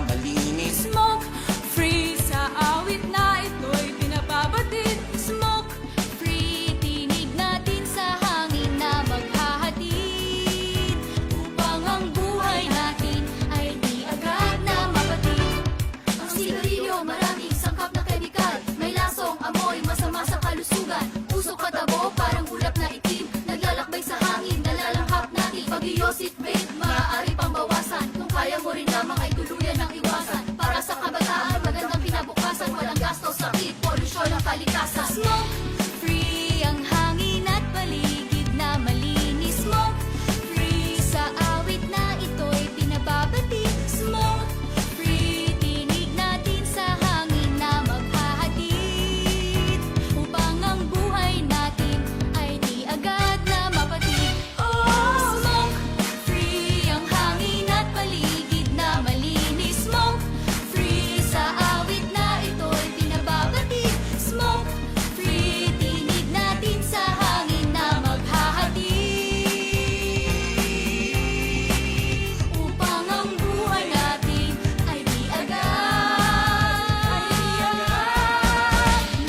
malinis. Smoke free sa awit na ito'y pinababatid. Smoke free, tinig natin sa hangin na maghahatid, upang ang buhay natin ay di agad na mapatid. Ang sigarilyo maraming sangkap na kemikal, may lasong amoy masama sa kalusugan. Usok at abo parang ulap na itim, naglalakbay sa hangin, nalalanghap natin. Pag-iyosit vape, maaari pang bawasan. Kung kaya mo rin lamang ay tuluyan ng iwasan. Para sa kabataan, magandang kinabukasan. Walang gasto, sakit, polusyon ang kalikasan. Smoke free ang hangin at paligid na malinis. Smoke free sa awit na ito'y pinababati. Smoke free, tinig natin sa hangin na maghahatid, upang ang buhay natin ay di agad na mapatid. Oh, smoke free ang hangin at paligid na malinis. Smoke free sa awit na ito'y pinababati. Smoke free, tinig natin sa hangin na maghahatid, upang ang buhay natin ay di agad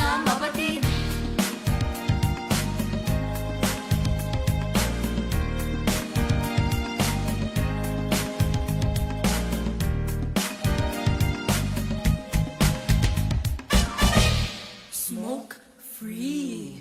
na mapatid. Smoke free.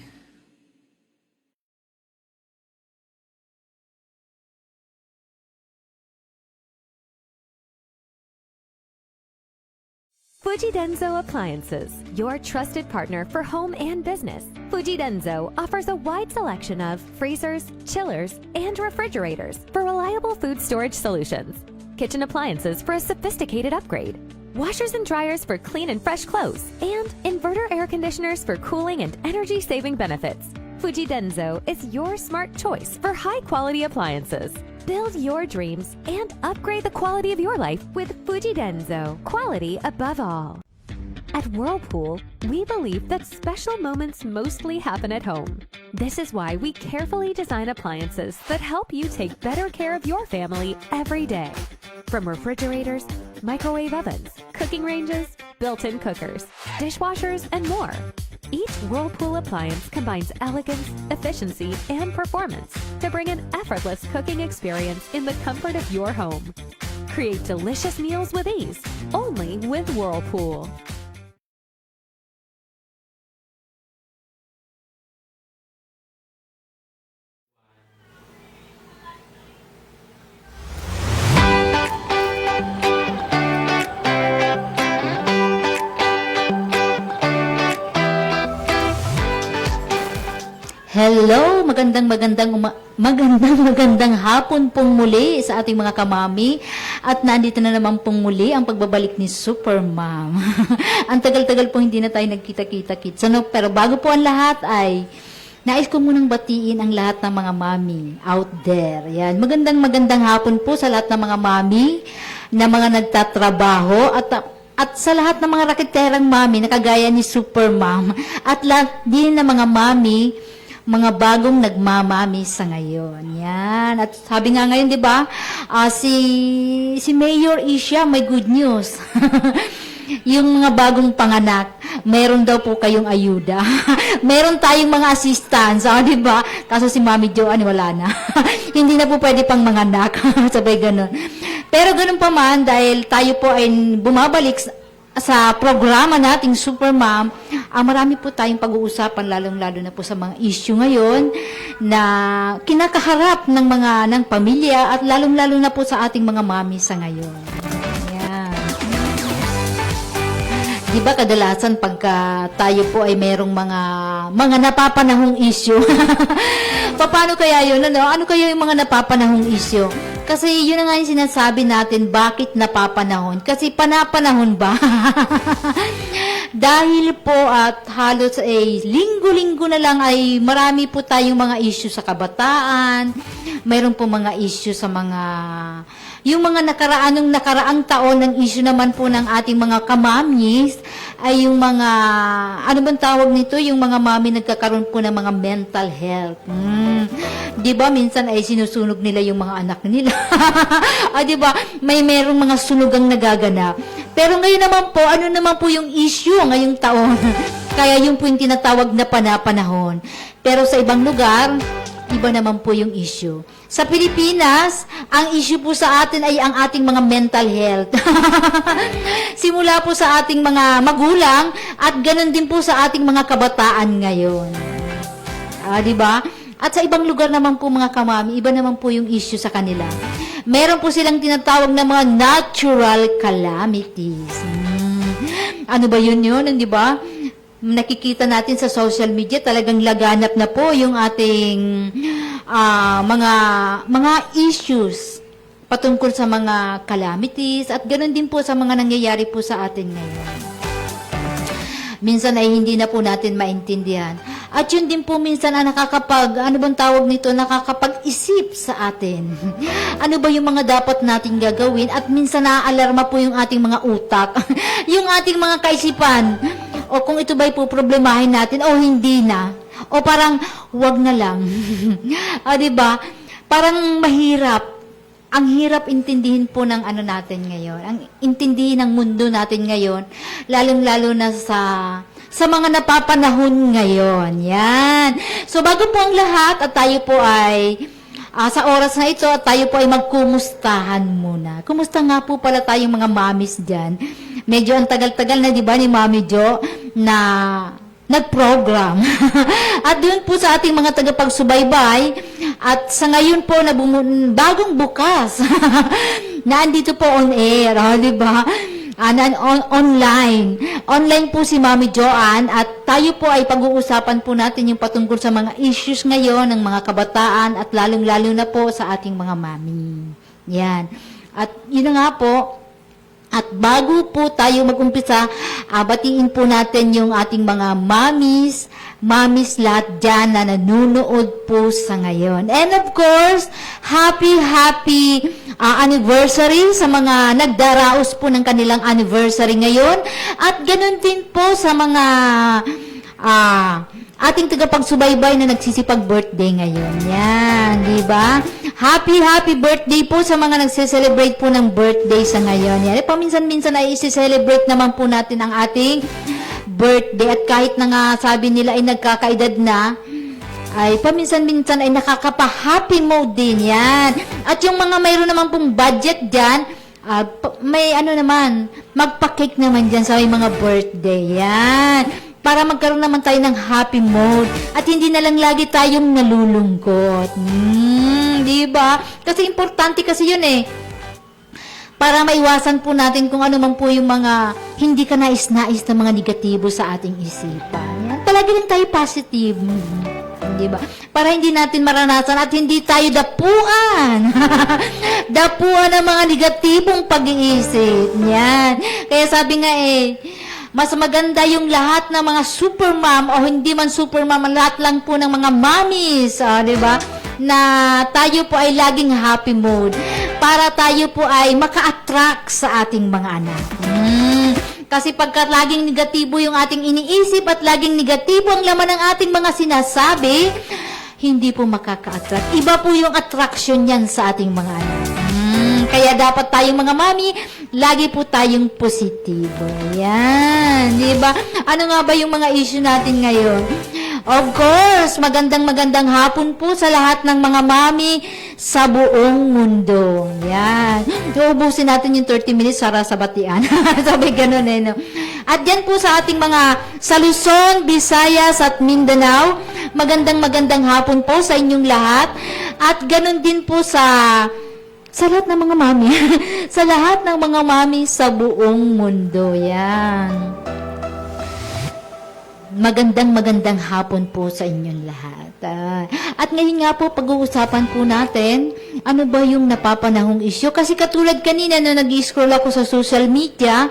Fuji Denso Appliances, your trusted partner for home and business. Fuji Denso offers a wide selection of freezers, chillers, and refrigerators for reliable food storage solutions. Kitchen appliances for a sophisticated upgrade. Washers and dryers for clean and fresh clothes. And inverter air conditioners for cooling and energy-saving benefits. Fuji Denso is your smart choice for high-quality appliances. Build your dreams and upgrade the quality of your life with Fuji Denso. Quality above all. At Whirlpool, we believe that special moments mostly happen at home. This is why we carefully design appliances that help you take better care of your family every day. From refrigerators, microwave ovens, cooking ranges, built-in cookers, dishwashers, and more. Each Whirlpool appliance combines elegance, efficiency, and performance to bring an effortless cooking experience in the comfort of your home. Create delicious meals with ease, only with Whirlpool. Hello, magandang hapon pong muli sa ating mga kamami. At nandito na naman pong muli ang pagbabalik ni Super Mom. Ang tagal-tagal po hindi na tayo nagkita-kita. Pero bago po ang lahat ay nais ko munang batiin ang lahat ng mga mami out there. Yan. Magandang hapon po sa lahat ng mga mami na mga nagtatrabaho at sa lahat ng mga rakiterang mami na kagaya ni Super Mom at lahat din ng mga mami, mga bagong nagmamami sa ngayon. Yan. At sabi nga ngayon, di ba, si Mayor Isha, may good news. Yung mga bagong panganak, meron daw po kayong ayuda. Meron tayong mga assistants, di ba? Kaso si Mami Joanne, wala na. Hindi na po pwede pang manganak. Sabay ganun. Pero ganun pa man, dahil tayo po ay bumabalik sa programa nating Super Mom, marami po tayong pag-uusapan, lalong-lalo na po sa mga issue ngayon na kinakaharap ng pamilya at lalong-lalo na po sa ating mga mami sa ngayon. Yan. Di ba kadalasan pagka tayo po ay merong mga napapanahong issue? Paano kaya yun? Ano kaya yung mga napapanahong issue? Kasi yun na nga yung sinasabi natin, bakit napapanahon? Kasi panapanahon ba? Dahil po at halos linggo-linggo na lang ay marami po tayong mga issue sa kabataan. Mayroon po mga issue sa yung mga nakaraang taon ng issue naman po ng ating mga kamamis ay yung mga, ano bang tawag nito? Yung mga mami nagkakaroon po ng mga mental health. Di ba minsan ay sinusunog nila yung mga anak nila. Di ba? Merong mga sunugang nagaganap. Pero ngayon naman po, ano naman po yung issue ngayong taon? Kaya yung po yung tinatawag na panahon. Pero sa ibang lugar, iba naman po yung issue. Sa Pilipinas, ang issue po sa atin ay ang ating mga mental health. Simula po sa ating mga magulang at ganun din po sa ating mga kabataan ngayon. Di ba? At sa ibang lugar naman po mga kamami, iba naman po yung issue sa kanila. Meron po silang tinatawag na mga natural calamities. Ano ba yun, di ba? Nakikita natin sa social media, talagang laganap na po yung ating mga issues patungkol sa mga calamities at ganoon din po sa mga nangyayari po sa atin ngayon. Minsan ay hindi na po natin maintindihan. At yun din po minsan ang nakakapag-isip sa atin. Ano ba yung mga dapat nating gagawin at minsan naaalarma po yung ating mga utak, yung ating mga kaisipan. O kung ito ba'y po problemahin natin o hindi na. O parang wag na lang. Diba? Parang mahirap. Ang hirap intindihin po ng ano natin ngayon. Ang intindihin ng mundo natin ngayon. Lalong-lalo na sa mga napapanahon ngayon. Yan. So bago po ang lahat at tayo po ay sa oras na ito at tayo po ay magkumustahan muna. Kumusta nga po pala tayong mga mamis dyan? Medyo ang tagal-tagal na, di ba, ni Mami Jo na nag-program. At doon po sa ating mga tagapagsubaybay, at sa ngayon po, bagong bukas, na andito po on air, di ba? Online. Online po si Mami Joanne at tayo po ay pag-uusapan po natin yung patungkol sa mga issues ngayon ng mga kabataan at lalong-lalo na po sa ating mga mami. Yan. At yun na nga po, at bago po tayo mag-umpisa, batiin po natin yung ating mga mamis lahat dyan na nanunood po sa ngayon. And of course, happy anniversary sa mga nagdaraos po ng kanilang anniversary ngayon. At ganun din po sa mga ating tagapagsubaybay na nagsisipag-birthday ngayon. Yan, di ba? Happy birthday po sa mga nagse-celebrate po ng birthday sa ngayon. Yan. Paminsan-minsan ay isi-celebrate naman po natin ang ating birthday. At kahit na nga sabi nila ay nagkakaedad na, ay paminsan-minsan ay nakakapa-happy mode din. Yan. At yung mga mayroon naman pong budget dyan, may magpa-cake naman dyan sa may mga birthday. Yan. Para magkaroon naman tayo ng happy mode at hindi na lang lagi tayong nalulungkot. Di ba? Kasi importante kasi yun para maiwasan po natin kung ano man po yung mga hindi ka nais-nais na mga negatibo sa ating isipan. Yan. Palagi lang tayo positive. Di ba? Para hindi natin maranasan at hindi tayo dapuan. Dapuan ng mga negatibong pag-iisip. Yan. Kaya sabi nga mas maganda yung lahat ng mga supermom o hindi man supermom, lahat lang po ng mga mommies, di ba? Na tayo po ay laging happy mode para tayo po ay maka-attract sa ating mga anak. Kasi pagka laging negatibo yung ating iniisip at laging negatibo ang laman ng ating mga sinasabi, hindi po makaka-attract. Iba po yung attraction yan sa ating mga anak. Kaya dapat tayong mga mami, lagi po tayong positibo. Yan, di ba? Ano nga ba yung mga issue natin ngayon? Of course, magandang hapon po sa lahat ng mga mami sa buong mundo. Yan. Uubusin natin yung 30 minutes para sa batian. Sabi ganun no? At yan po sa ating mga sa Luzon, Visayas at Mindanao. Magandang hapon po sa inyong lahat. At ganun din po sa lahat ng mga mami. Sa lahat ng mga mami sa buong mundo. Yan. magandang hapon po sa inyong lahat. At ngayon nga po, pag-uusapan po natin, ano ba yung napapanahong issue? Kasi katulad kanina na nag-scroll ako sa social media,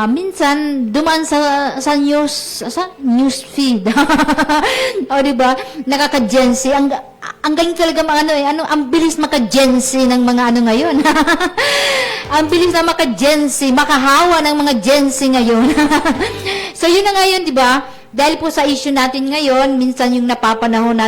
minsan dumaan sa news feed. O diba? Nakaka-Gen Z. Ang galing talaga ang bilis maka-Gen Z ng mga ngayon. Ang bilis na maka-Gen Z, makahawa ng mga Gen Z ngayon. So yun na ngayon, di ba? Dahil po sa issue natin ngayon, minsan yung napapanahon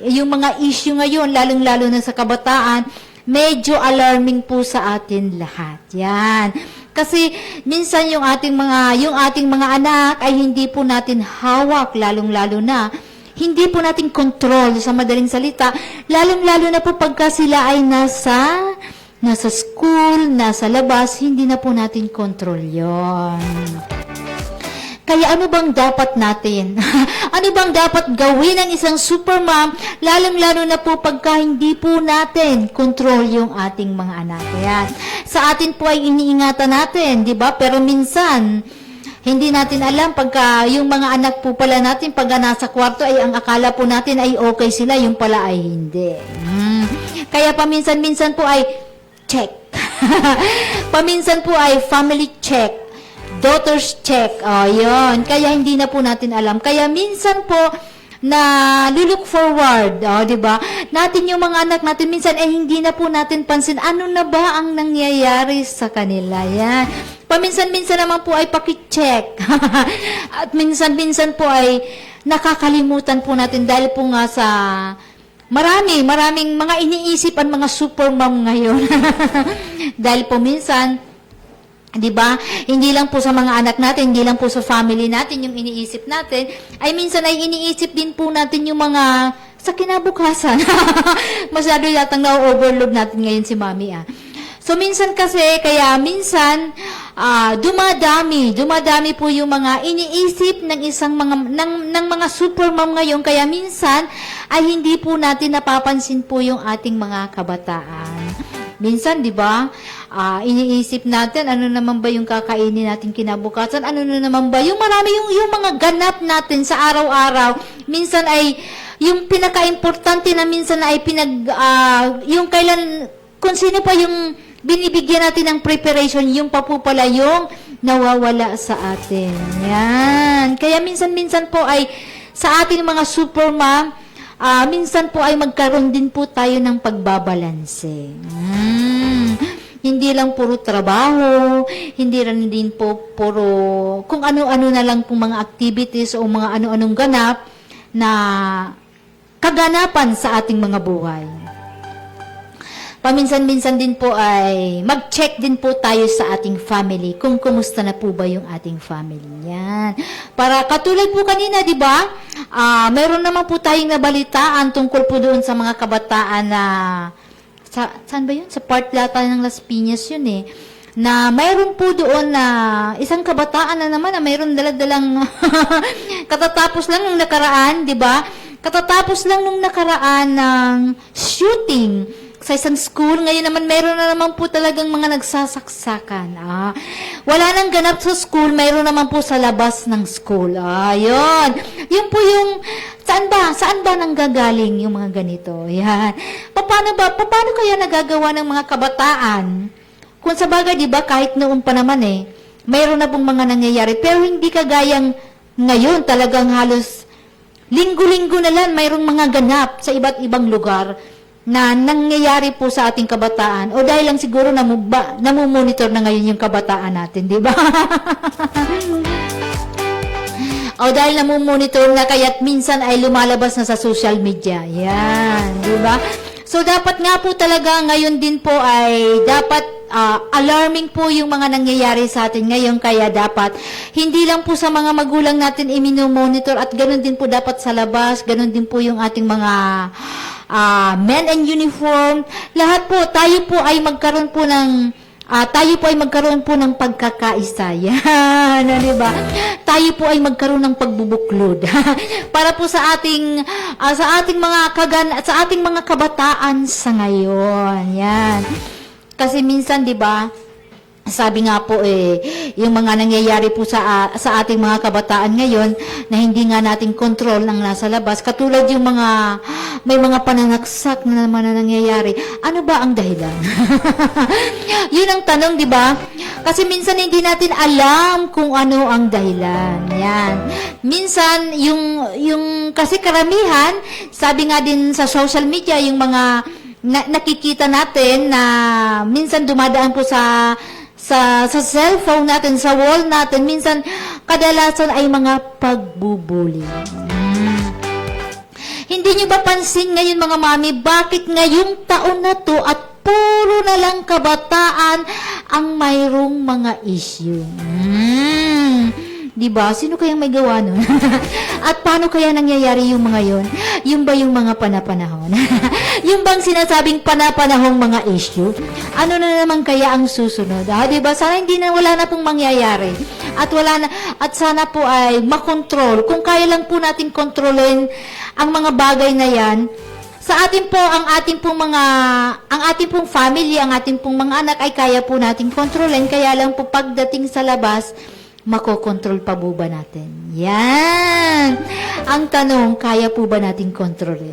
yung mga issue ngayon, lalong-lalo na sa kabataan, medyo alarming po sa atin lahat. Yan. Kasi minsan yung ating mga anak ay hindi po natin hawak, lalong-lalo na hindi po natin control sa madaling salita, lalong-lalo na po pagka sila ay nasa school, nasa labas, hindi na po natin control yon. Kaya ano bang dapat natin? Ano bang dapat gawin ng isang super mom, lalong-lalo na po pagka hindi po natin control yung ating mga anak. Yan. Sa atin po ay iniingatan natin, di ba? Pero minsan, hindi natin alam pagka yung mga anak po pala natin pagka nasa kwarto ay ang akala po natin ay okay sila, yung pala ay hindi. Kaya paminsan-minsan po ay check. Paminsan po ay family check. Daughter's check. Yun. Kaya hindi na po natin alam. Kaya minsan po na look forward, di ba? Natin yung mga anak natin minsan ay hindi na po natin pansin ano na ba ang nangyayari sa kanila. Yan. Paminsan-minsan naman po ay paki-check. At minsan-minsan po ay nakakalimutan po natin dahil po nga sa maraming mga iniisip ang mga super mom ngayon. Dahil po minsan, di ba? Hindi lang po sa mga anak natin, hindi lang po sa family natin yung iniisip natin, ay minsan ay iniisip din po natin yung mga sa kinabukasan. Masyado yatang na-overload natin ngayon si Mami. So minsan kasi, kaya minsan dumadami po yung mga iniisip ng ng mga super mom ngayon, kaya minsan ay hindi po natin napapansin po yung ating mga kabataan. Minsan, di ba, iniisip natin, ano naman ba yung kakainin natin kinabukasan? Ano na naman ba? Yung marami, yung mga ganap natin sa araw-araw, minsan ay, yung pinaka-importante na minsan ay yung kailan, kung sino pa yung binibigyan natin ng preparation, yung pa po pala yung nawawala sa atin. Yan. Kaya minsan-minsan po ay, sa ating mga super mom, minsan po ay magkaroon din po tayo ng pagbabalanse. Hindi lang puro trabaho, hindi rin din po puro kung ano-ano na lang po mga activities o mga ano-anong ganap na kaganapan sa ating mga buhay. Paminsan-minsan din po ay mag-check din po tayo sa ating family kung kumusta na po ba yung ating family. Yan. Para katulad po kanina, di ba? Meron naman po tayong nabalitaan tungkol po doon sa mga kabataan na saan ba yun? Sa part lata ng Las Piñas yun na mayroon po doon na isang kabataan na naman na mayroon daladalang katatapos lang nung nakaraan, di ba? Katatapos lang nung nakaraan ng shooting sa isang school. Ngayon naman, mayroon na naman po talagang mga nagsasaksakan. Wala nang ganap sa school, mayroon naman po sa labas ng school. Yun. Yun po yung, saan ba nanggagaling yung mga ganito? Yan. Paano kaya nagagawa ng mga kabataan? Kung sa bagay, di ba, kahit noon pa naman mayroon na pong mga nangyayari. Pero hindi kagayang ngayon, talagang halos linggo-linggo na lang, mayroong mga ganap sa iba't ibang lugar na nangyayari po sa ating kabataan o dahil lang siguro namumonitor na ngayon yung kabataan natin, di ba? O dahil namumonitor na kaya't minsan ay lumalabas na sa social media. Yan, di ba? So dapat nga po talaga ngayon din po ay dapat alarming po yung mga nangyayari sa atin ngayon, kaya dapat hindi lang po sa mga magulang natin i-monitor at ganun din po dapat sa labas, ganun din po yung ating mga men in uniform, lahat po, tayo po ay magkaroon po ng pagkakaisa. Yan, di ba? Tayo po ay magkaroon ng pagbubuklod. Para po sa ating mga kabataan sa ngayon. Yan. Kasi minsan, di ba, sabi nga po yung mga nangyayari po sa ating mga kabataan ngayon na hindi nga nating control ang nasa labas, katulad yung may mga pananaksak na naman na nangyayari. Ano ba ang dahilan? Yun ang tanong, di ba? Kasi minsan hindi natin alam kung ano ang dahilan. Yan. Minsan yung kasi karamihan, sabi nga din sa social media, yung mga nakikita natin na minsan dumadaan po sa cellphone natin, sa wall natin, minsan kadalasan ay mga pagbubuli. Hindi nyo ba pansin ngayon mga mami, bakit ngayong taon na to at puro na lang kabataan ang mayroong mga issue? Diba? Sino kayang may gawa nun? At paano kaya nangyayari yung mga yun? Yung ba yung mga panapanahon? Yung bang sinasabing panapanahong mga issue? Ano na naman kaya ang susunod? Diba? Sana wala na pong mangyayari. At sana po ay makontrol. Kung kaya lang po natin kontrolin ang mga bagay na yan, sa atin po, ang ating pong family, ang ating pong mga anak ay kaya po natin kontrolin. Kaya lang po pagdating sa labas, makokontrol pa po ba natin? Yan! Ang tanong, kaya po ba natin kontrolin?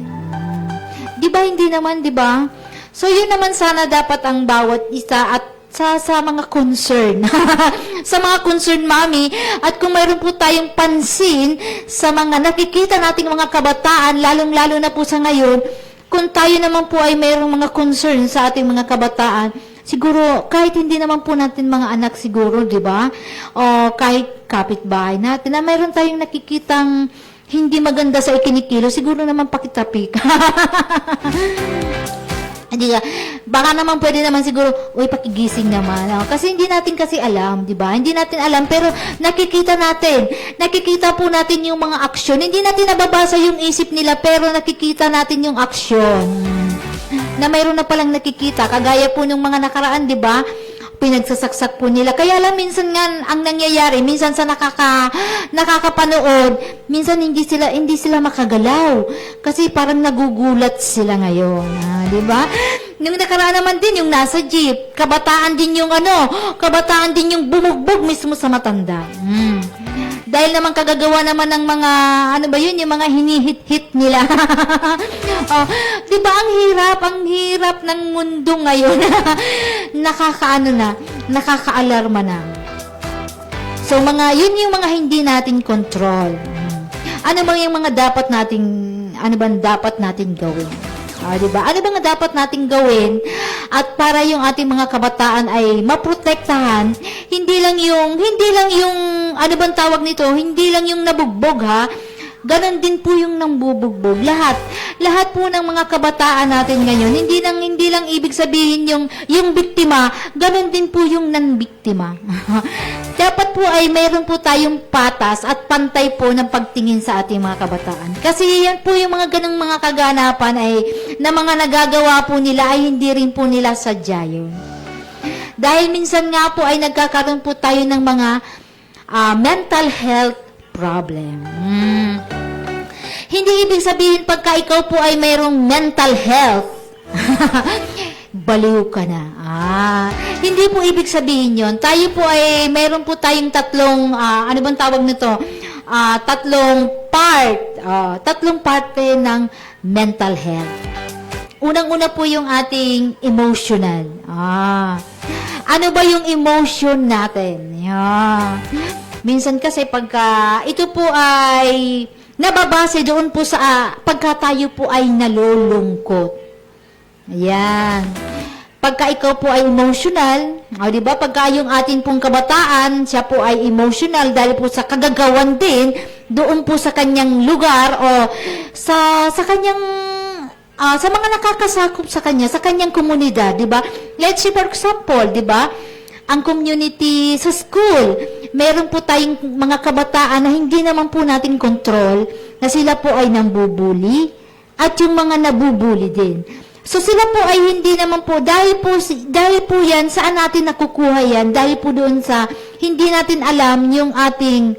Di ba hindi naman, di ba? So, yun naman sana dapat ang bawat isa at sa mga concern. Sa mga concern, mami. At kung mayroon po tayong pansin sa mga nakikita nating mga kabataan, lalong-lalo na po sa ngayon, kung tayo naman po ay mayroong mga concern sa ating mga kabataan, siguro, kahit hindi naman po natin mga anak siguro, di ba? O kahit kapitbahay natin, na mayroon tayong nakikitang hindi maganda sa ikinikilo, siguro naman pakitapik. Hindi ka, baka naman pwede naman siguro, uy, pakigising naman. Kasi hindi natin kasi alam, di ba? Hindi natin alam, pero nakikita natin. Nakikita po natin yung mga aksyon. Hindi natin nababasa yung isip nila, pero nakikita natin yung aksyon na mayroon na palang nakikita. Kagaya po ng mga nakaraan, di ba? Pinagsasaksak po nila. Kaya lang minsan nga ang nangyayari, minsan sa nakakapanood, minsan hindi sila makagalaw. Kasi parang nagugulat sila ngayon. Di ba? Nung nakaraan naman din yung nasa jeep, kabataan din yung bumugbog mismo sa matanda. Dahil naman kagagawa naman ng mga, yung mga hinihit-hit nila. Di ba ang hirap ng mundo ngayon. Nakakaalarma na. So, yun yung mga hindi natin control. Ano bang yung mga dapat nating gawin? Diba? Ano bang dapat nating gawin at para yung ating mga kabataan ay maprotektahan, hindi lang yung ano bang tawag nito, hindi lang yung nabugbog ha, ganon din po yung nambubugbog. Lahat po ng mga kabataan natin ngayon, hindi lang ibig sabihin yung biktima, ganon din po yung non-biktima. Dapat po ay mayroon po tayong patas at pantay po ng pagtingin sa ating mga kabataan. Kasi yan po yung mga ganong mga kaganapan na mga nagagawa po nila ay hindi rin po nila sadya yun. Dahil minsan nga po ay nagkakaroon po tayo ng mga mental health problem. Hindi ibig sabihin pagka ikaw po ay mayroong mental health, baliw ka na. Hindi po ibig sabihin yon. Tayo po ay mayroon po tayong tatlong, ano bang tawag nito? Tatlong parte ng mental health. Unang-una po yung ating emotional. Ano ba yung emotion natin? Minsan kasi pagka ito po ay nababase doon po sa pagka tayo po ay nalulungkot. Ayan. Pagka ikaw po ay emotional, di ba? Pagka yung atin pong kabataan, siya po ay emotional dahil po sa kagagawan din doon po sa kanyang lugar o sa kanyang sa mga nakakasakop sa kanyang komunidad, di ba? Let's say for example, di ba? Ang community sa school, meron po tayong mga kabataan na hindi naman po natin control, na sila po ay nambubuli at yung mga nabubuli din. So sila po ay hindi naman po, dahil po yan, saan natin nakukuha yan? Dahil po doon sa hindi natin alam yung ating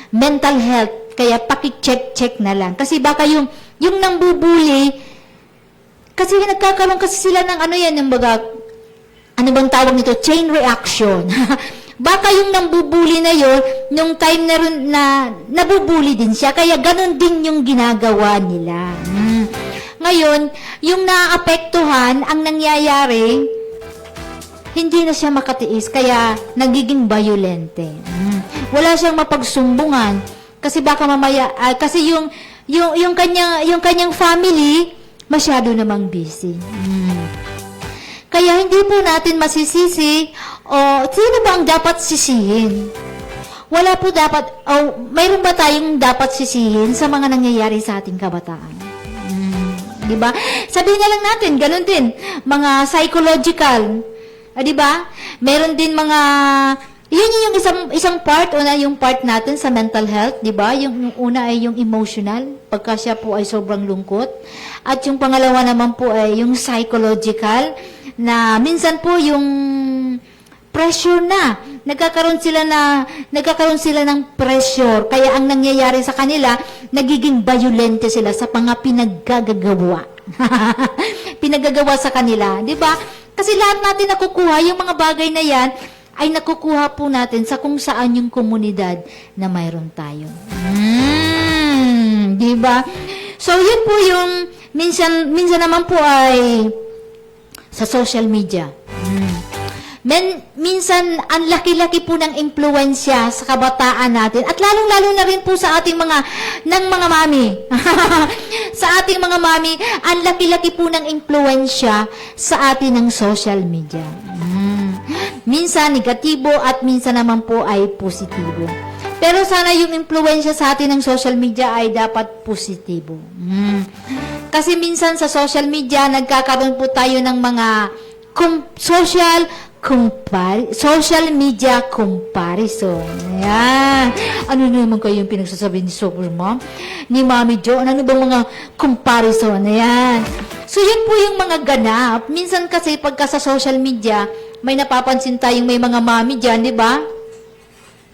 mental health, kaya paki-check na lang. Kasi baka yung nambubuli, kasi nagkakaroon kasi sila ng yung baga, ano bang tawag nito? Chain reaction. Baka yung nambubuli na yon, nung time na rin na nabubuli din siya, kaya ganun din yung ginagawa nila. Ngayon, yung naapektuhan, ang nangyayari, hindi na siya makatiis, kaya nagiging violente. Wala siyang mapagsumbungan, kasi baka mamaya, kasi yung kanyang family, masyado namang busy. Kaya hindi po natin masisisi, o sino ba ang dapat sisihin? Wala po dapat, mayroon ba tayong dapat sisihin sa mga nangyayari sa ating kabataan? Di ba? Sabihin na lang natin, ganun din, mga psychological, di ba? Meron din mga, yun yung isang part, una yung part natin sa mental health, di ba? Yung una ay yung emotional, pagka siya po ay sobrang lungkot. At yung pangalawa naman po ay yung psychological, na minsan po yung pressure na. Nagkakaroon sila ng pressure. Kaya ang nangyayari sa kanila, nagiging violente sila sa mga pinaggagawa. Pinagagawa sa kanila, di ba? Kasi lahat natin nakukuha, yung mga bagay na yan, ay nakukuha po natin sa kung saan yung komunidad na mayroon tayo. Di ba? So, yun po yung, minsan naman po ay sa social media. Minsan, ang laki-laki po ng impluensya sa kabataan natin at lalong-lalo na rin po sa ating mga mami. Sa ating mga mami, ang laki-laki po ng impluensya sa atin ng social media. Minsan negatibo at minsan naman po ay positibo. Pero sana yung impluensya sa atin ng social media ay dapat positibo. Kasi minsan sa social media, nagkakaroon po tayo ng mga social media comparison. Ayan. Ano naman kayo yung pinagsasabi ni Supermom? Ni Mami Jo? Ano bang mga comparison? Ayan. So, yun po yung mga ganap. Minsan kasi pagka sa social media, may napapansin tayong may mga mami dyan, di ba?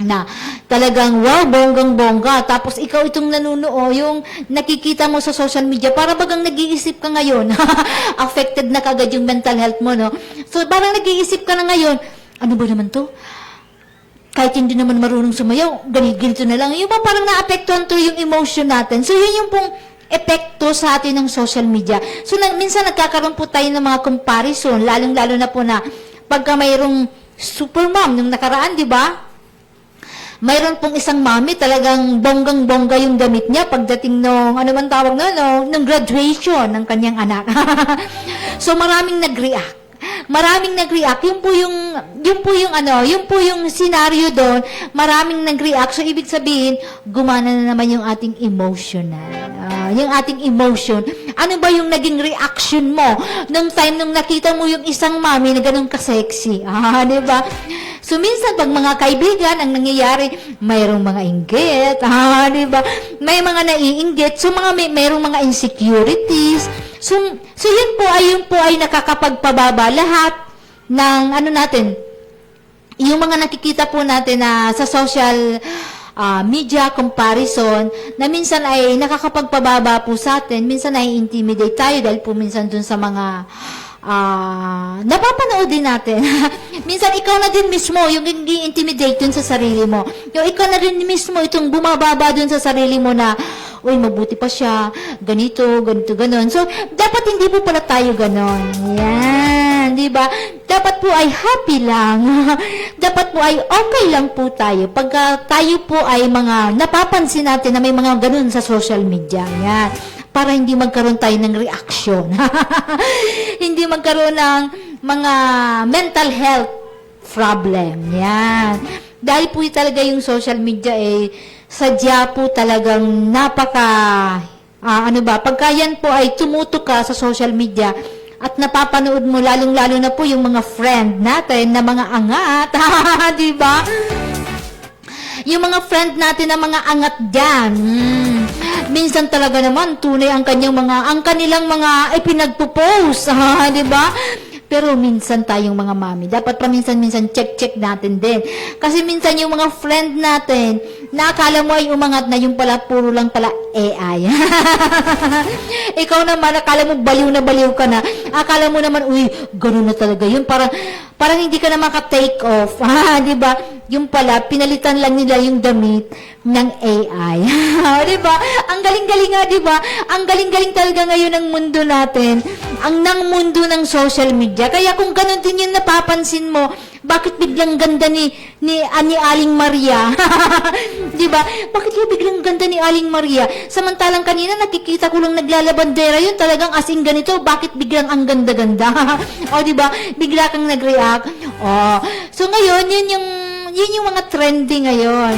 Na talagang wow, bonggang-bongga. Tapos ikaw itong nanunood, yung nakikita mo sa social media, para bagang nag-iisip ka ngayon. Affected na kagad yung mental health mo, no? So, parang nag-iisip ka na ngayon, ano ba naman to? Kahit hindi naman marunong sumayaw, ganito na lang. Yung ba parang naapektuhan to yung emotion natin. So, yun yung pong epekto sa atin ng social media. So, minsan nagkakaroon po tayo ng mga comparison, lalong-lalo na po na pagka mayroong Supermom nung nakaraan, di ba? Mayroon pong isang mami, talagang bonggang-bongga yung damit niya pagdating nung, ano man tawag na, nung graduation ng kanyang anak. So, maraming nag-react. Yun po yung scenario doon, maraming nag-react. So, ibig sabihin, gumana na naman yung ating emotional. Yung ating emotion. Ano ba yung naging reaction mo nung time nung nakita mo yung isang mami na ganun ka-sexy? Di ba? So, minsan, pag mga kaibigan, ang nangyayari, mayroong mga inggit, di ba? May mga naiinggit. So, mayroong mga insecurities. So, yun po ay nakakapagpababa lahat ng, yung mga nakikita po natin na sa social media comparison, na minsan ay nakakapagpababa po sa atin, minsan ay intimidate tayo dahil po minsan dun sa mga napapanood din natin. Minsan ikaw na din mismo yung i-intimidate dun sa sarili mo. Yung ikaw na din mismo itong bumababa dun sa sarili mo na, uy, mabuti pa siya, ganito, ganon. So, dapat hindi po pala tayo ganon. Yan, di ba? Dapat po ay happy lang. Dapat po ay okay lang po tayo. Pagka tayo po ay mga napapansin natin na may mga ganon sa social media. Yan. Para hindi magkaroon tayo ng reaction. Hindi magkaroon ng mga mental health problem. Yan. Dahil po talaga yung social media sadya po talagang pagka yan po ay tumutok ka sa social media at napapanood mo, lalong-lalo na po yung mga friend natin na mga angat. Di ba? Yung mga friend natin na mga angat dyan. Minsan talaga naman, tunay ang kanilang mga ipinagpo-post. Di ba? Pero minsan tayong mga mami, dapat paminsan-minsan check natin din. Kasi minsan yung mga friend natin, na akala mo ay umangat na, yung pala, puro lang pala AI. Ikaw naman, akala mo baliw na baliw ka na. Akala mo naman, uy, ganun na talaga yun. Parang hindi ka na maka-take off. Di ba? Yung pala, pinalitan lang nila yung damit ng AI. Di ba? Ang galing-galing nga, di ba? Ang galing-galing talaga ngayon ng mundo natin. Ang mundo ng social media. Kaya kung ganun din yung napapansin mo, bakit biglang ganda ni Aling Maria? Di ba? Bakit yung biglang ganda ni Aling Maria? Samantalang kanina nakikita ko lang naglalabandera yun, talagang asing ganito, bakit biglang ang ganda-ganda? O di ba? Bigla kang nag-react. So ngayon, yun yung mga trending ngayon.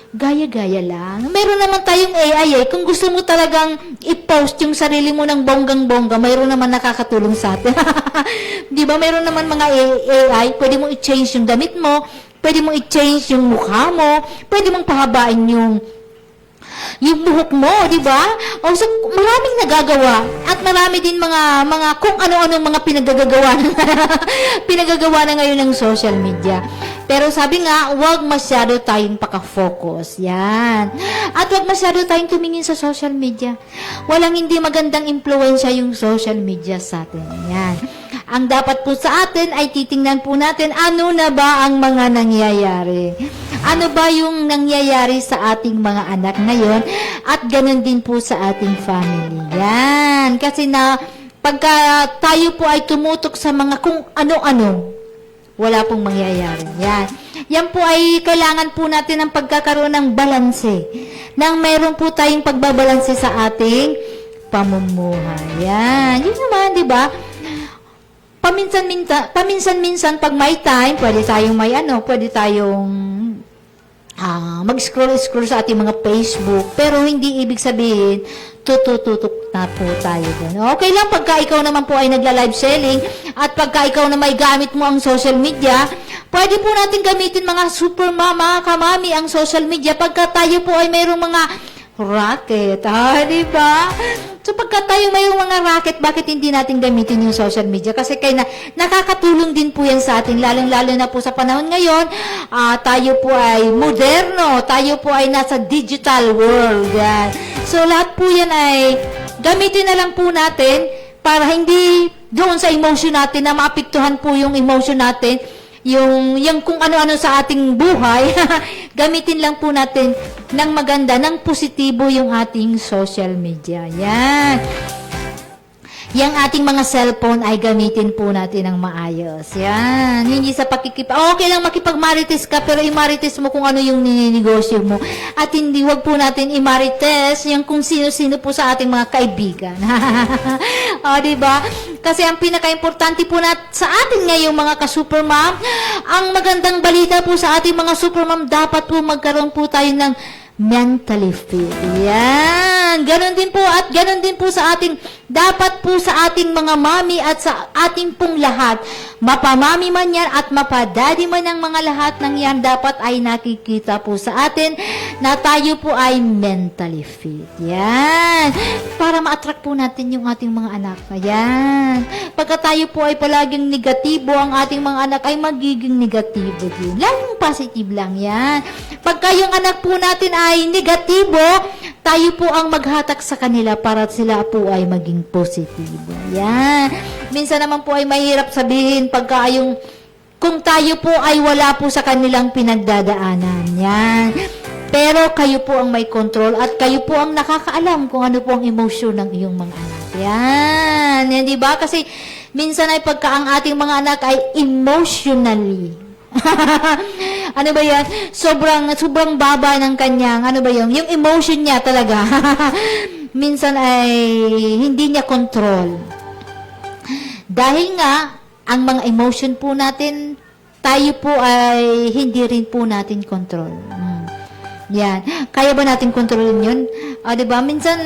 Gaya-gaya lang. Meron naman tayong AI Kung gusto mo talagang i-post yung sarili mo ng bonggang-bongga, mayroon naman nakakatulong sa atin. Di ba? Meron naman mga AI, pwede mo i-change yung damit mo, pwede mo i-change yung mukha mo, pwede mong pahabain yung buhok mo, di ba? So, maraming nagagawa. At marami din mga kung ano-anong mga pinagagawa na ngayon ng social media. Pero sabi nga, huwag masyado tayong paka-focus. Yan. At huwag masyado tayong tumingin sa social media. Walang hindi magandang impluensya yung social media sa atin. Yan. Ang dapat po sa atin ay titingnan po natin ano na ba ang mga nangyayari. Ano ba yung nangyayari sa ating mga anak ngayon at ganun din po sa ating family. Yan. Kasi pagka tayo po ay tumutok sa mga kung ano-ano, wala pong mangyayari. Yan. Yan po ay kailangan po natin ng pagkakaroon ng balanse. Nang meron po tayong pagbabalanse sa ating pamumuhay. Yan. Yun naman, di ba? Paminsan-minsan pag may time, pwede tayong mag-scroll sa ating mga Facebook, pero hindi ibig sabihin tututok na po tayo doon. Okay lang pagka ikaw naman po ay nagla-live selling at pagka ikaw na may gamit mo ang social media, pwede po natin gamitin mga super mama, kamami ang social media pagka tayo po ay mayroong mga racket. Di ba? So, pagka tayo mayroong mga racket, bakit hindi natin gamitin yung social media? Kasi nakakatulong din po yan sa atin, lalong-lalo na po sa panahon ngayon, tayo po ay moderno, tayo po ay nasa digital world. Yan. So, lahat po yan ay gamitin na lang po natin para hindi doon sa emotion natin na maapektuhan po yung emotion natin, yung kung ano-ano sa ating buhay, gamitin lang po natin ng maganda, ng positibo yung ating social media. Yan. Yang ating mga cellphone ay gamitin po natin ng maayos. Yan. Hindi sa okay lang makipag-marites ka, pero i-marites mo kung ano yung nininegosyo mo. At wag po natin i-marites yung kung sino-sino po sa ating mga kaibigan. Diba? Kasi ang pinaka-importante po sa atin ngayong mga ka-supermom, ang magandang balita po sa ating mga supermom, dapat po magkaroon po tayo ng mentally fit. Yan. Ganon din po sa ating, dapat po sa ating mga mami at sa ating pong lahat, mapamami man yan at mapadadi man ang mga lahat ng yan, dapat ay nakikita po sa atin na tayo po ay mentally fit. Yan. Para ma-attract po natin yung ating mga anak. Yan. Pagka tayo po ay palaging negatibo, ang ating mga anak ay magiging negatibo din. Laging positive lang yan. Pagka yung anak po natin ay negatibo, tayo po ang maghatak sa kanila para sila po ay maging positibo. Yan. Minsan naman po ay mahirap sabihin kung tayo po ay wala po sa kanilang pinagdadaanan. Yan. Pero kayo po ang may control at kayo po ang nakakaalam kung ano po ang emosyon ng iyong mga anak. Yan. Yan, di ba? Kasi minsan ay pagka ang ating mga anak ay emotionally ano ba yan? Sobrang baba ng kanyang, ano ba yun? Yung emotion niya talaga. Minsan ay hindi niya control. Dahil nga, ang mga emotion po natin, tayo po ay hindi rin po natin control. Yan. Kaya ba natin kontrolin yun? Diba? Minsan,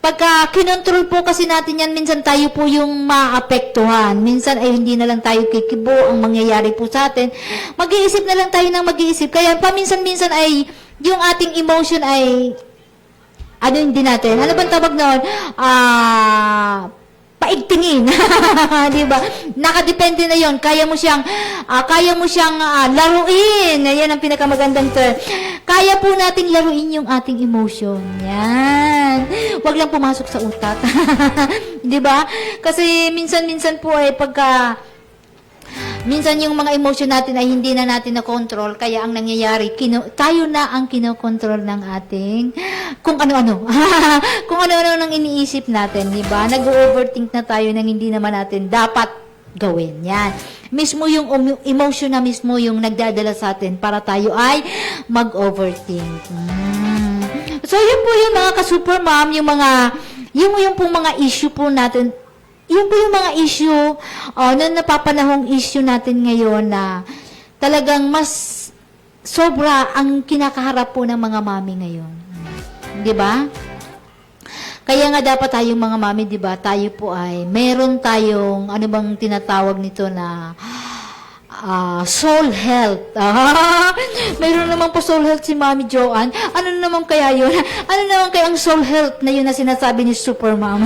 pagka kinontrol po kasi natin yan, minsan tayo po yung maapektuhan. Minsan ay hindi na lang tayo kikibo ang mangyayari po sa atin. Mag-iisip na lang tayo ng mag-iisip. Kaya paminsan-minsan ay yung ating emotion ay hindi natin. Ano bang tawag noon? paigtingin. 'Di ba? Nakadepende na 'yon. Kaya mo siyang laruin. Ayan ang pinakamagandang term. Kaya po nating laruin yung ating emotion. Yan. Huwag lang pumasok sa utak. 'Di ba? Kasi minsan-minsan po ay minsan yung mga emotion natin ay hindi na natin na-control, kaya ang nangyayari, tayo na ang kinokontrol ng ating kung ano-ano. Kung ano-ano nang iniisip natin, di ba? Nag-overthink na tayo nang hindi naman natin dapat gawin. Yan. Mismo yung emotion na mismo yung nagdadala sa atin para tayo ay mag-overthink. So, yun po yung mga ka-super mom, yung pong mga issue po natin. Yun po yung mga issue, na napapanahong issue natin ngayon na talagang mas sobra ang kinakaharap po ng mga mami ngayon. Di ba? Kaya nga dapat tayong mga mami, di ba, tayo po ay meron tayong, ano bang tinatawag nito na soul health. Mayroon naman po soul health si Mami Joanne. Ano naman kaya yun? Ano naman kaya ang soul health na yun na sinasabi ni Super Mom?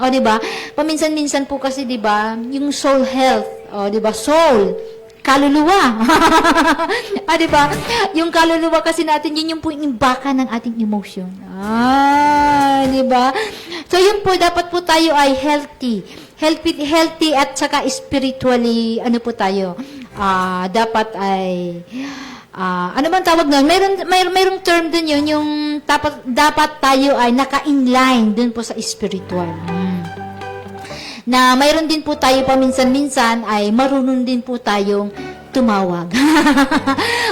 O, di ba? Paminsan-minsan po kasi, di ba, yung soul health, di ba, soul, kaluluwa. Di ba? Yung kaluluwa kasi natin, yun yung po yung imbakan ng ating emotion. Di ba? So, yun po, dapat po tayo ay healthy at saka spiritually, ano po tayo, dapat ay, ano man tawag nun? Mayroong term dun yun, yung dapat tayo ay naka-inline dun po sa spiritual. Na mayroon din po tayo paminsan-minsan ay marunong din po tayong tumawag.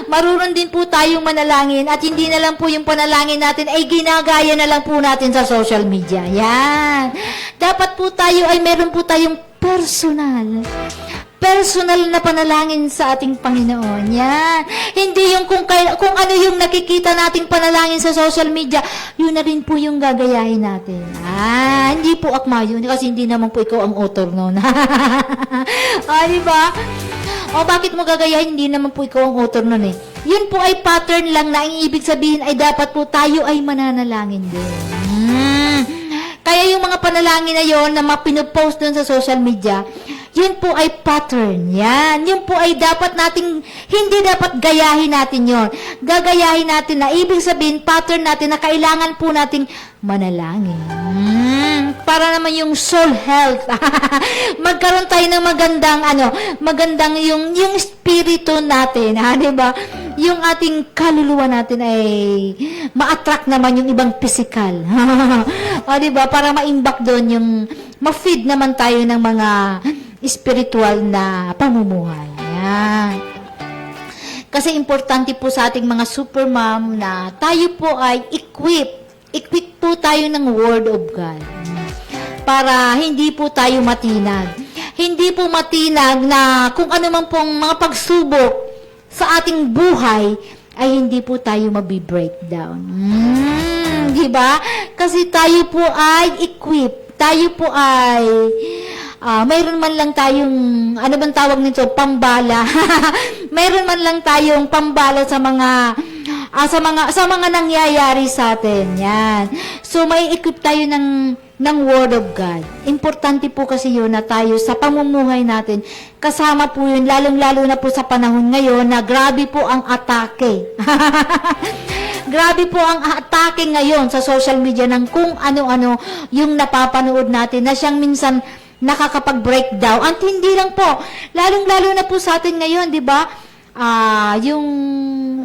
Marunong din po tayong manalangin at hindi na lang po yung panalangin natin ay ginagaya na lang po natin sa social media. Yan. Dapat po tayo ay meron po tayong personal na panalangin sa ating Panginoon. Yan. Hindi yung kung ano yung nakikita nating panalangin sa social media, yun na rin po yung gagayahin natin. Hindi po akma yun kasi hindi naman po ikaw ang author noon. Di ba? O bakit mo gagayahin? Hindi naman po ikaw ang author nun eh. Yun po ay pattern lang na ang ibig sabihin ay dapat po tayo ay mananalangin din. Kaya yung mga panalangin na yon na mapinopost dun sa social media, yun po ay pattern. Yan. Yun po ay dapat nating, hindi dapat gayahin natin yon. Gagayahin natin na ibig sabihin, pattern natin na kailangan po nating manalangin. Para naman yung soul health. Magkaroon tayo ng magandang yung spirito natin, di ba? Yung ating kaluluwa natin ay ma-attract naman yung ibang physical. Di ba? Para ma-imbak doon yung ma-feed naman tayo ng mga spiritual na pamumuhay. Yan. Kasi importante po sa ating mga super mom na tayo po ay equip po tayo ng Word of God. Para hindi po tayo matinag. Hindi po matinag na kung ano man pong mga pagsubok sa ating buhay ay hindi po tayo mabi-breakdown. Di ba? Kasi tayo po ay equip. Tayo po ay mayroon man lang tayong ano bang tawag nito, pambala. Mayroon man lang tayong pambala sa mga nangyayari sa atin. Yan. So may equip tayo ng Word of God. Importante po kasi yun na tayo sa pamumuhay natin, kasama po yun, lalong-lalo na po sa panahon ngayon na grabe po ang atake. Grabe po ang atake ngayon sa social media ng kung ano-ano yung napapanood natin na siyang minsan nakakapag-breakdown. At hindi lang po, lalong-lalo na po sa atin ngayon, di ba? Yung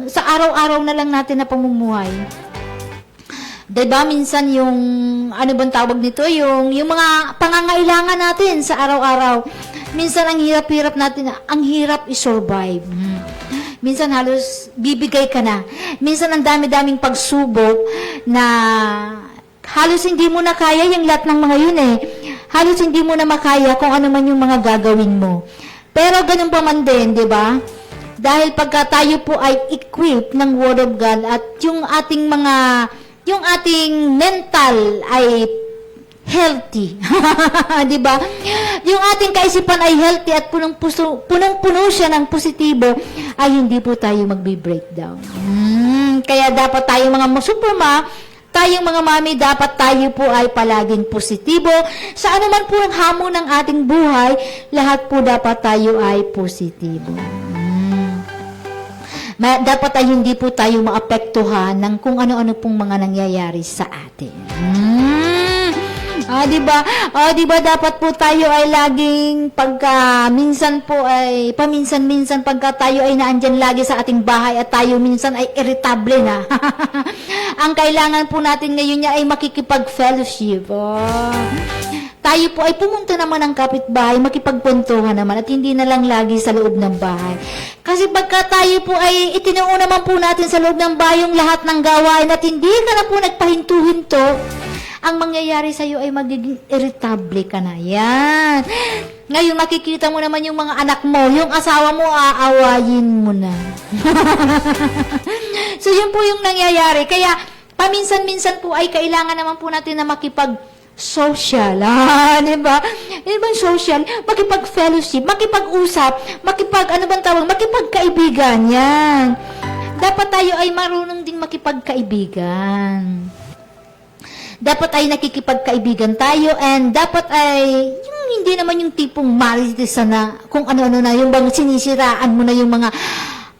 sa araw-araw na lang natin na pamumuhay. Diba, minsan yung, ano bang tawag nito, yung mga pangangailangan natin sa araw-araw. Minsan ang hirap-hirap natin, ang hirap i-survive. Minsan halos bibigay ka na. Minsan ang dami-daming pagsubok na halos hindi mo na kaya yung lahat ng mga yun eh. Halos hindi mo na makaya kung ano man yung mga gagawin mo. Pero ganun pa man din, di ba? Dahil pagka tayo po ay equipped ng Word of God at yung ating mental ay healthy. Di ba? Yung ating kaisipan ay healthy at punong-puno siya ng positibo, ay hindi po tayo magbi-breakdown. Kaya dapat tayo mga super mom tayong mga mami, dapat tayo po ay palaging positibo. Sa anuman po ang hamon ng ating buhay, lahat po dapat tayo ay positibo. Dapat ay hindi po tayo maapektuhan ng kung ano-ano pong mga nangyayari sa atin. Di ba dapat po tayo ay laging minsan po ay paminsan-minsan pagka tayo ay naandyan lagi sa ating bahay at tayo minsan ay irritable na. Ang kailangan po natin ngayon niya ay makikipag-fellowship. Tayo po ay pumunta naman ng kapitbahay, makipagpuntuhan naman at hindi na lang lagi sa loob ng bahay. Kasi pagka tayo po ay itinuon naman po natin sa loob ng bahay yung lahat ng gawain at hindi ka na po nagpahinto-hinto, ang mangyayari sa iyo ay magiging irritable ka na. Yan. Ngayon, makikita mo naman yung mga anak mo, yung asawa mo, aawayin mo na. So, yun po yung nangyayari. Kaya, paminsan-minsan po ay kailangan naman po natin na makipag-social. Diba? Diba social? Makipag-fellowship, makipag-usap, makipagkaibigan. Yan. Dapat tayo ay marunong ding makipagkaibigan. Dapat ay nakikipagkaibigan tayo and dapat ay yung hindi naman yung tipong marites na kung ano-ano na, yung bang sinisiraan mo na yung mga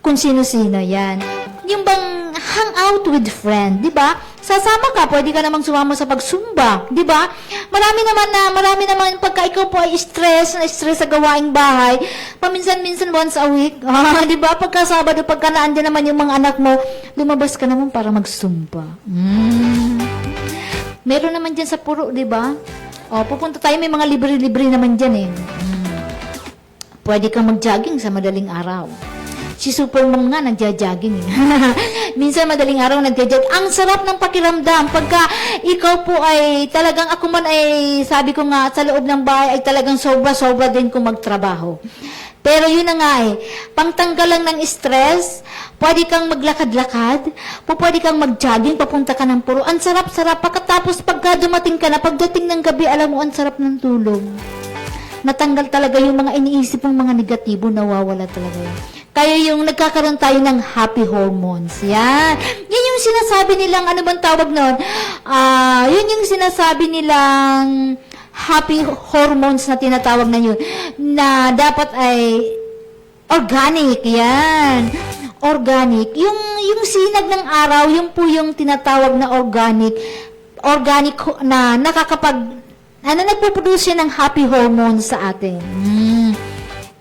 kung sino-sino yan. Yung bang hang out with friend, di ba? Sasama ka, pwede ka namang sumama sa pagsumba, di ba? Marami naman pagka ikaw po ay stress sa gawaing bahay, paminsan-minsan once a week, di ba? Pagka Sabado, pagka naandyan naman yung mga anak mo, lumabas ka naman para magsumba. Meron naman dyan sa Puro, di ba? Pupunta tayo, may mga libre-libre naman dyan eh. Pwede kang mag-jogging sa madaling araw. Si Supermom nga, nagja-jogging eh. Minsan madaling araw, nagja-jogging. Ang sarap ng pakiramdam. Pagka ikaw po ay talagang, ako man ay, sabi ko nga, sa loob ng bahay ay talagang sobra-sobra din kung magtrabaho. Pero yun na nga eh, pangtanggal lang ng stress, pwede kang maglakad-lakad, pwede kang mag-jogging, papunta ka ng Puro. Ang sarap-sarap. Pagkatapos, pagka dumating ka na, pagdating ng gabi, alam mo, ang sarap ng tulog. Natanggal talaga yung mga iniisip ng mga negatibo, nawawala talaga yun. Kaya yung nagkakaroon tayo ng happy hormones. Yan. Yan yung sinasabi nilang, ano bang tawag nun? Yun yung sinasabi nilang happy hormones na tinatawag na yun, na dapat ay organic. Yan. Organic. Yung sinag ng araw, yun po yung tinatawag na organic na nagpo-produce ng happy hormones sa atin.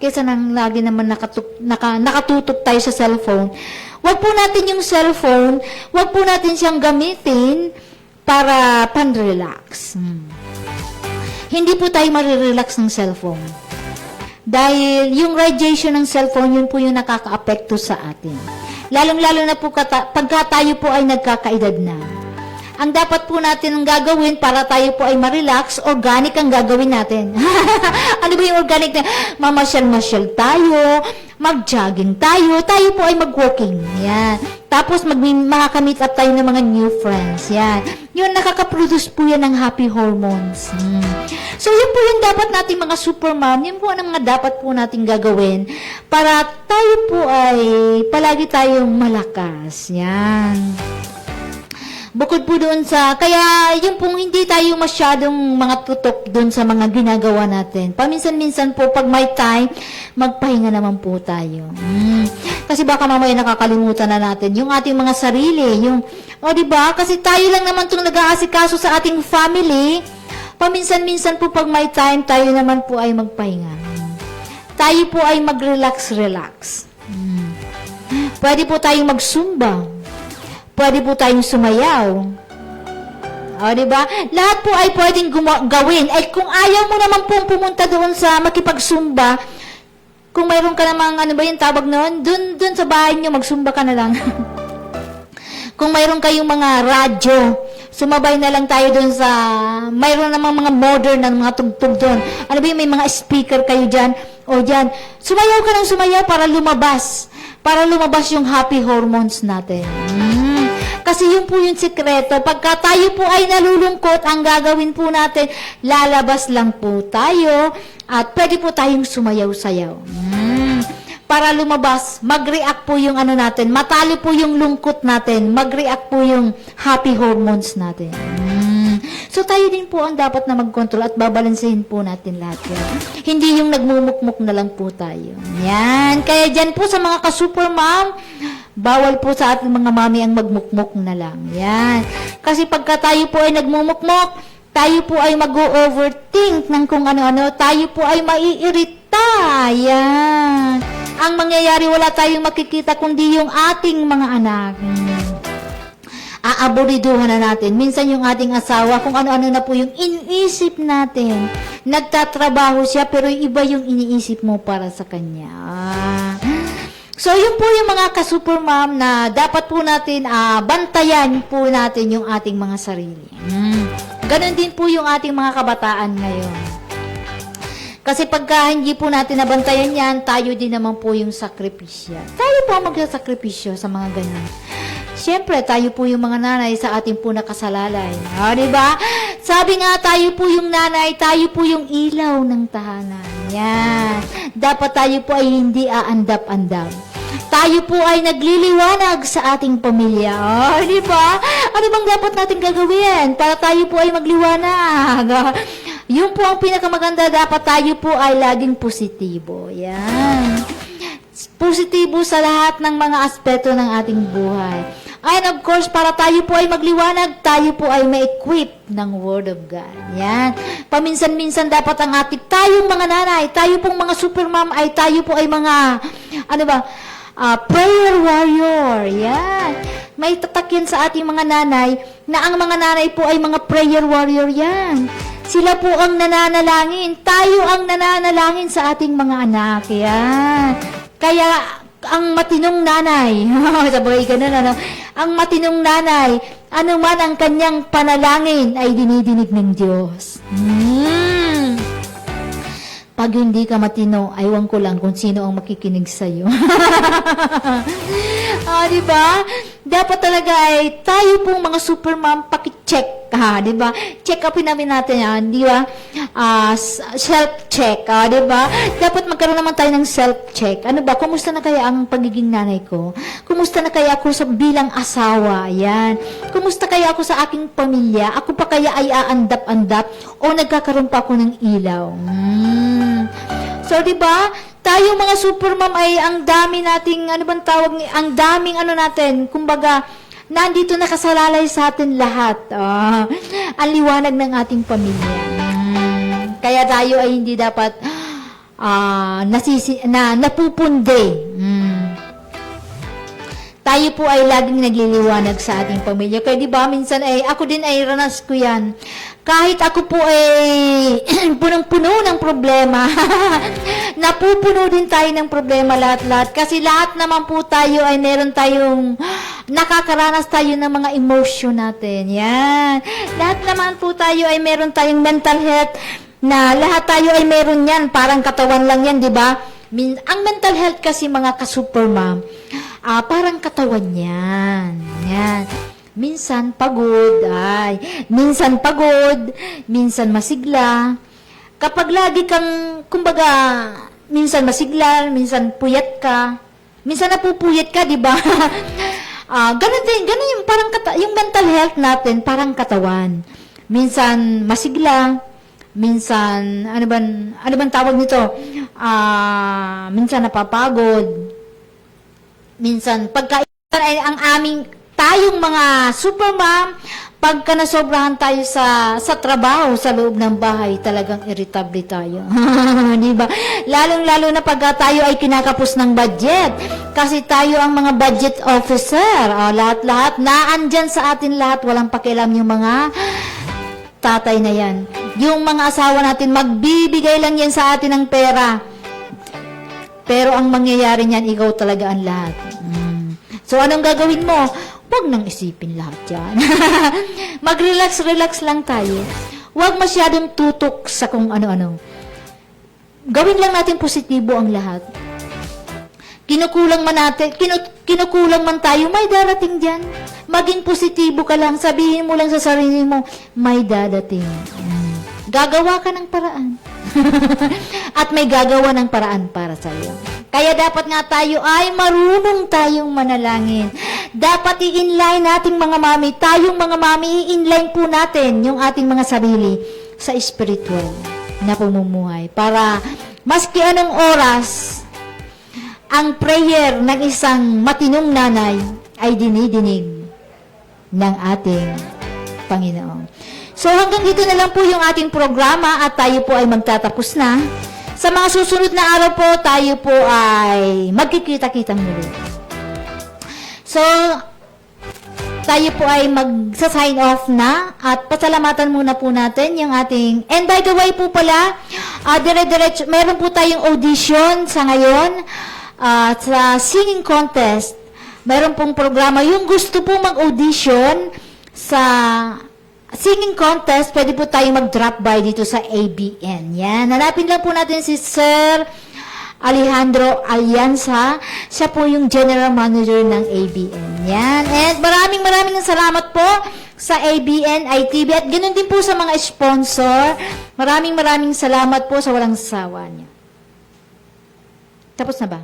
Kaysa nang lagi naman nakatutok tayo sa cellphone. Wag po natin yung cellphone, wag po natin siyang gamitin para pan-relax. Hindi po tayo marirelax ng cellphone. Dahil yung radiation ng cellphone, yun po yung nakaka-apekto sa atin. Lalong-lalo na po pagka tayo po ay nagkakaedad na. Ang dapat po natin gagawin para tayo po ay ma-relax, organic ang gagawin natin. Ano ba yung organic na? Mamasyal-masyal tayo, mag-jogging tayo po ay mag-walking. Yan. Tapos makakamit up tayo ng mga new friends. Yan. Yun, nakaka-produce po yan ng happy hormones. So, yun po yung dapat nating mga supermom. Yun po ang mga dapat po nating gagawin para tayo po ay palagi tayong malakas. Yan. Bukod po doon kaya yung pong hindi tayo masyadong mga tutok doon sa mga ginagawa natin. Paminsan-minsan po, pag may time, magpahinga naman po tayo. Kasi baka mamaya nakakalimutan na natin yung ating mga sarili. Diba? Kasi tayo lang naman itong nag-aasikaso sa ating family. Paminsan-minsan po, pag may time, tayo naman po ay magpahinga. Tayo po ay mag-relax-relax. Pwede po tayong magsumba. Pwede po tayong sumayaw. Diba? Lahat po ay pwedeng gawin. Ay, kung ayaw mo naman pong pumunta doon sa makipagsumba, kung mayroon ka namang, ano ba yung tawag noon? Doon sa bahay nyo, magsumba ka na lang. Kung mayroon kayong mga radyo, sumabay na lang tayo doon mayroon namang mga modern na mga tugtog doon. Ano ba yung may mga speaker kayo dyan? Dyan. Sumayaw ka ng sumayaw para lumabas. Para lumabas yung happy hormones natin. Kasi yun po yung sikreto. Pagka tayo po ay nalulungkot, ang gagawin po natin, lalabas lang po tayo at pwede po tayong sumayaw-sayaw. para lumabas, mag-react po yung ano natin, matalo po yung lungkot natin, mag-react po yung happy hormones natin. So tayo din po ang dapat na mag-control at babalansehin po natin lahat yan. Hindi yung nagmumukmuk na lang po tayo. Yan. Kaya dyan po sa mga ka-super mom, bawal po sa ating mga mami ang magmukmuk na lang. Yan. Kasi pagka tayo po ay nagmumukmuk, tayo po ay mag-overthink ng kung ano-ano, tayo po ay maiirita. Yan. Ang mangyayari, wala tayong makikita kundi yung ating mga anak. Aaboriduhan na natin. Minsan yung ating asawa, kung ano-ano na po yung iniisip natin. Nagtatrabaho siya, pero iba yung iniisip mo para sa kanya. So, yun po yung mga ka-super mom na dapat po natin bantayan po natin yung ating mga sarili. Ganon din po yung ating mga kabataan ngayon. Kasi pagka hindi po natin nabantayan yan, tayo din naman po yung sakripisya. Tayo po ang magsasakripisyo sa mga ganyan. Siyempre, tayo po yung mga nanay sa ating po nakasalalay. Diba? Sabi nga, tayo po yung nanay, tayo po yung ilaw ng tahanan. Yan. Dapat tayo po ay hindi aandap-andap. Tayo po ay nagliliwanag sa ating pamilya. Diba? Ano bang dapat natin gagawin para tayo po ay magliwanag? Yun po ang pinakamaganda. Dapat tayo po ay laging positibo. Yan. Positibo sa lahat ng mga aspeto ng ating buhay. And of course, para tayo po ay magliwanag, tayo po ay ma-equip ng Word of God. Yan. Paminsan-minsan dapat ang tayong mga nanay, tayo pong mga super mom, ay tayo po ay mga, prayer warrior. Yan. May tatak yan sa ating mga nanay, na ang mga nanay po ay mga prayer warrior yan. Sila po ang nananalangin. Tayo ang nananalangin sa ating mga anak. Yan. Kaya, ang matinong nanay, sabay ka na, ang matinong nanay, ano man ang kanyang panalangin ay dinidinig ng Diyos. Pag hindi ka matino, aywan ko lang kung sino ang makikinig sa'yo. Diba? Dapat talaga ay tayo pong mga super mom, paki-check, diba? Check upin namin natin yan, diba? Self-check, diba? Dapat magkaroon naman tayo ng self-check. Ano ba? Kumusta na kaya ang pagiging nanay ko? Kumusta na kaya ako sa bilang asawa? Yan. Kumusta kaya ako sa aking pamilya? Ako pa kaya ay aandap-andap o nagkakaroon pa ako ng ilaw? So, diba? Tayo mga super mom ay ang dami nating, ang daming natin, kumbaga, nandito nakasalalay sa atin lahat. Ang liwanag ng ating pamilya. Kaya tayo ay hindi dapat napupundi. Tayo po ay laging nagliliwanag sa ating pamilya. Kaya di ba minsan ay ako din ay ranas ko yan. Kahit ako po ay punong-puno ng problema. Napupuno din tayo ng problema lahat-lahat. Kasi lahat naman po tayo ay meron tayong nakakaranas tayo ng mga emotion natin. Yan. Lahat naman po tayo ay meron tayong mental health na lahat tayo ay meron yan. Parang katawan lang yan, di ba? Ang mental health kasi mga ka-super mom, parang katawan yan. Yan. Minsan pagod, minsan masigla. Kapag lagi kang, kumbaga, minsan masigla, minsan puyat ka, minsan napupuyat ka, di ba? Ganun yung parang yung mental health natin, parang katawan. Minsan masigla, minsan, ano bang tawag nito? Minsan napapagod, minsan pagkaitan ay ang tayong mga super mom, pagka nasobrahan tayo sa trabaho, sa loob ng bahay, talagang irritable tayo. Diba? Lalong-lalo na pagka tayo ay kinakapos ng budget. Kasi tayo ang mga budget officer. Lahat-lahat, naandyan sa atin lahat, walang pakialam yung mga tatay na yan. Yung mga asawa natin, magbibigay lang yan sa atin ng pera. Pero ang mangyayari niyan, ikaw talaga ang lahat. So, anong gagawin mo? Huwag nang isipin lahat yan. Mag-relax-relax lang tayo. Huwag masyadong tutok sa kung ano-ano. Gawin lang natin positibo ang lahat. Kinukulang man tayo, may darating dyan. Maging positibo ka lang. Sabihin mo lang sa sarili mo, may dadating. Gagawa ka ng paraan. At may gagawa ng paraan para sa iyo. Kaya dapat nga tayo ay marunong tayong manalangin. Dapat i-inline nating mga mami, tayong mga mami, i-inline po natin yung ating mga sarili sa spiritual na pamumuhay. Para maski anong oras, ang prayer ng isang matinong nanay ay dinidinig ng ating Panginoon. So hanggang dito na lang po yung ating programa at tayo po ay magtatapos na. Sa mga susunod na araw po, tayo po ay magkikita-kitang muli. So, tayo po ay magsa-sign off na at pasalamatan muna po natin yung ating, and by the way po pala, dire-diretso, meron po tayong audition sa ngayon sa singing contest. Meron pong programa, yung gusto po mag-audition sa singing contest, pwede po tayo mag-drop by dito sa ABN. Yan. Hanapin lang po natin si Sir Alejandro Alianza. Siya po yung General Manager ng ABN. Yan. And maraming salamat po sa ABN ITV at ganoon din po sa mga sponsor. Maraming salamat po sa walang sawa niya. Tapos na ba?